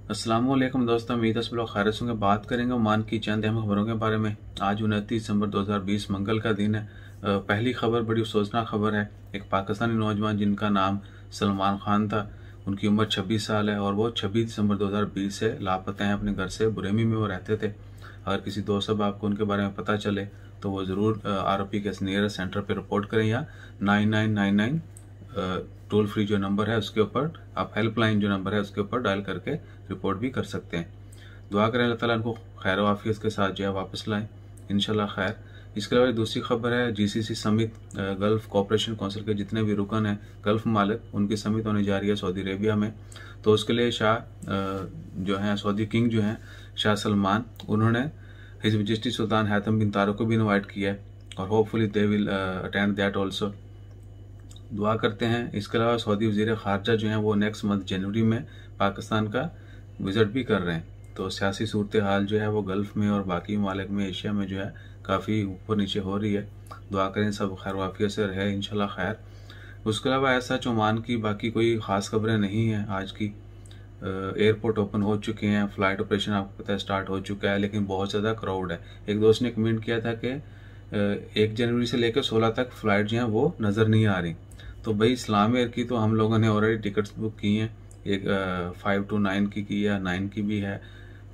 अस्सलामुअलैकुम दोस्तों, उम्मीद है सब लोग खैरियत से होंगे। बात करेंगे ओमान की चंद अहम खबरों के बारे में। आज 29 दिसंबर 2020 मंगल का दिन है। पहली खबर बड़ी अफसोसनाक खबर है। एक पाकिस्तानी नौजवान जिनका नाम सलमान खान था, उनकी उम्र 26 साल है और वो 26 दिसंबर 2020 से लापता हैं अपने घर से। बुरेमी में वो रहते थे। अगर किसी दोस्त अब आपको उनके बारे में पता चले तो वो ज़रूर आरओपी के नियरेस्ट सेंटर पर रिपोर्ट करें या 9999 टोल फ्री जो नंबर है उसके ऊपर, आप हेल्पलाइन जो नंबर है उसके ऊपर डायल करके रिपोर्ट भी कर सकते हैं। दुआ करें अल्लाह ताला इनको खैर वाफियत के साथ जो है वापस लाएं इंशाल्लाह खैर। इसके अलावा दूसरी खबर है GCC summit, gulf cooperation council के जितने भी रुकन हैं गल्फ मालिक, उनकी समिट होने जा रही है सऊदी अरेबिया में। तो उसके लिए शाह जो हैं सऊदी किंग जो हैं शाह सलमान, उन्होंने हिज मजेस्टी सुल्तान हैतम बिन तारिक को भी इनवाइट किया है और hopefully they will attend that also. दुआ करते हैं। इसके अलावा सऊदी वज़ीर ख़ारजा जो हैं वो नेक्स्ट मंथ जनवरी में पाकिस्तान का विज़िट भी कर रहे हैं। तो सियासी सूरत हाल जो है वो गल्फ़ में और बाकी ममालिक में, एशिया में जो है काफ़ी ऊपर नीचे हो रही है। दुआ करें सब खैर वाफियत से रहे इंशाल्लाह खैर। उसके अलावा ऐसा ओमान की बाकी कोई ख़ास खबरें नहीं हैं आज की। एयरपोर्ट ओपन हो चुके हैं, फ़्लाइट ऑपरेशन आपको पता है स्टार्ट हो चुका है, लेकिन बहुत ज़्यादा क्राउड है। एक दोस्त ने कमेंट किया था कि 1 जनवरी से लेकर 16 तक फ़्लाइट जो हैं वो नज़र नहीं आ रही। तो भाई इस्लाम एयर की तो हम लोगों ने ऑलरेडी टिकट्स बुक की हैं। एक 5 to 9 की है, 9 की भी है।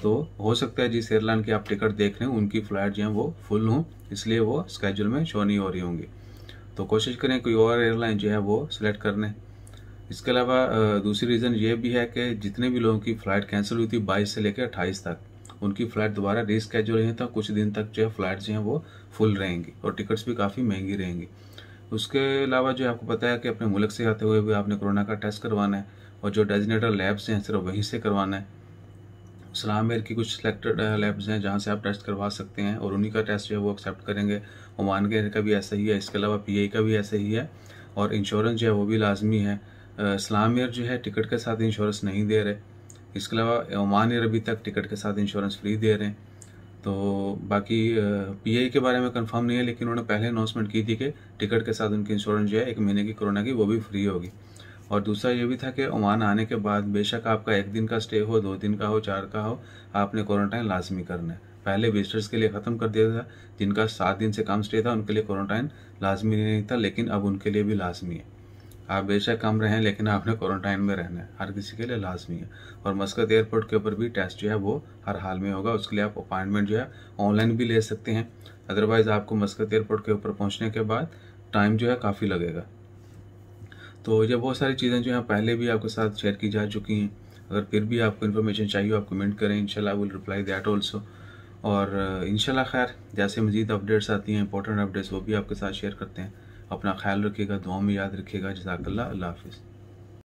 तो हो सकता है जिस एयरलाइन की आप टिकट देख रहे हैं उनकी फ़्लाइट जो है वो फुल हों, इसलिए वो स्केड्यूल में शो नहीं हो रही होंगी। तो कोशिश करें कोई और एयरलाइन जो है वो सिलेक्ट कर लें। इसके अलावा दूसरी रीज़न ये भी है कि जितने भी लोगों की फ़्लाइट कैंसिल हुई थी 22 से लेकर 28 तक, उनकी फ़्लाइट दोबारा रीस्केड्यूल हुई, तो कुछ दिन तक जो है फ़्लाइट जो हैं वो फुल रहेंगी और टिकट्स भी काफ़ी महंगी रहेंगी। उसके अलावा जो आपको पता है कि अपने मुल्क से आते हुए भी आपने कोरोना का टेस्ट करवाना है और जो डेजिग्नेटेड लैब्स हैं सिर्फ वहीं से करवाना है। इस्लाम एयर की कुछ सिलेक्टेड लैब्स हैं जहां से आप टेस्ट करवा सकते हैं और उन्हीं का टेस्ट जो है वो एक्सेप्ट करेंगे। ओमान के का भी ऐसा ही है। इसके अलावा पीआई का भी ऐसा ही है और इंश्योरेंस जो है वो भी लाजमी है। इस्लाम एयर जो है टिकट के साथ इंश्योरेंस नहीं दे रहे। इसके अलावा ओमान एयर अभी तक टिकट के साथ इंश्योरेंस फ्री दे रहे हैं। तो बाकी पीआई के बारे में कंफर्म नहीं है, लेकिन उन्होंने पहले अनाउंसमेंट की थी कि टिकट के साथ उनकी इंश्योरेंस जो है 1 महीने की कोरोना की वो भी फ्री होगी। और दूसरा ये भी था कि ओमान आने के बाद बेशक आपका 1 दिन का स्टे हो, 2 दिन का हो, 4 का हो, आपने क्वारंटाइन लाजमी करना है। पहले विजिटर्स के लिए ख़त्म कर दिया था, जिनका 7 दिन से कम स्टे था उनके लिए क्वारंटाइन लाजमी नहीं था, लेकिन अब उनके लिए भी लाजमी है। आप बेशक कम रहें लेकिन आपने क्वारंटाइन में रहना है, हर किसी के लिए लाजमी है। और मस्कत एयरपोर्ट के ऊपर भी टेस्ट जो है वो हर हाल में होगा। उसके लिए आप अपॉइंटमेंट जो है ऑनलाइन भी ले सकते हैं, अदरवाइज़ आपको मस्कत एयरपोर्ट के ऊपर पहुंचने के बाद टाइम जो है काफ़ी लगेगा। तो ये बहुत सारी चीज़ें जो हैं पहले भी आपके साथ शेयर की जा चुकी हैं। अगर फिर भी आपको इन्फॉर्मेशन चाहिए आप कमेंट करें, इंशाल्लाह I will reply that also. और इंशाल्लाह खैर जैसे मज़ीद अपडेट्स आती हैं, इंपॉर्टेंट अपडेट्स, वो भी आपके साथ शेयर करते हैं। अपना ख्याल रखिएगा, दुआ में याद रखिएगा। जज़ाकल्लाह, अल्लाह हाफ़िज़।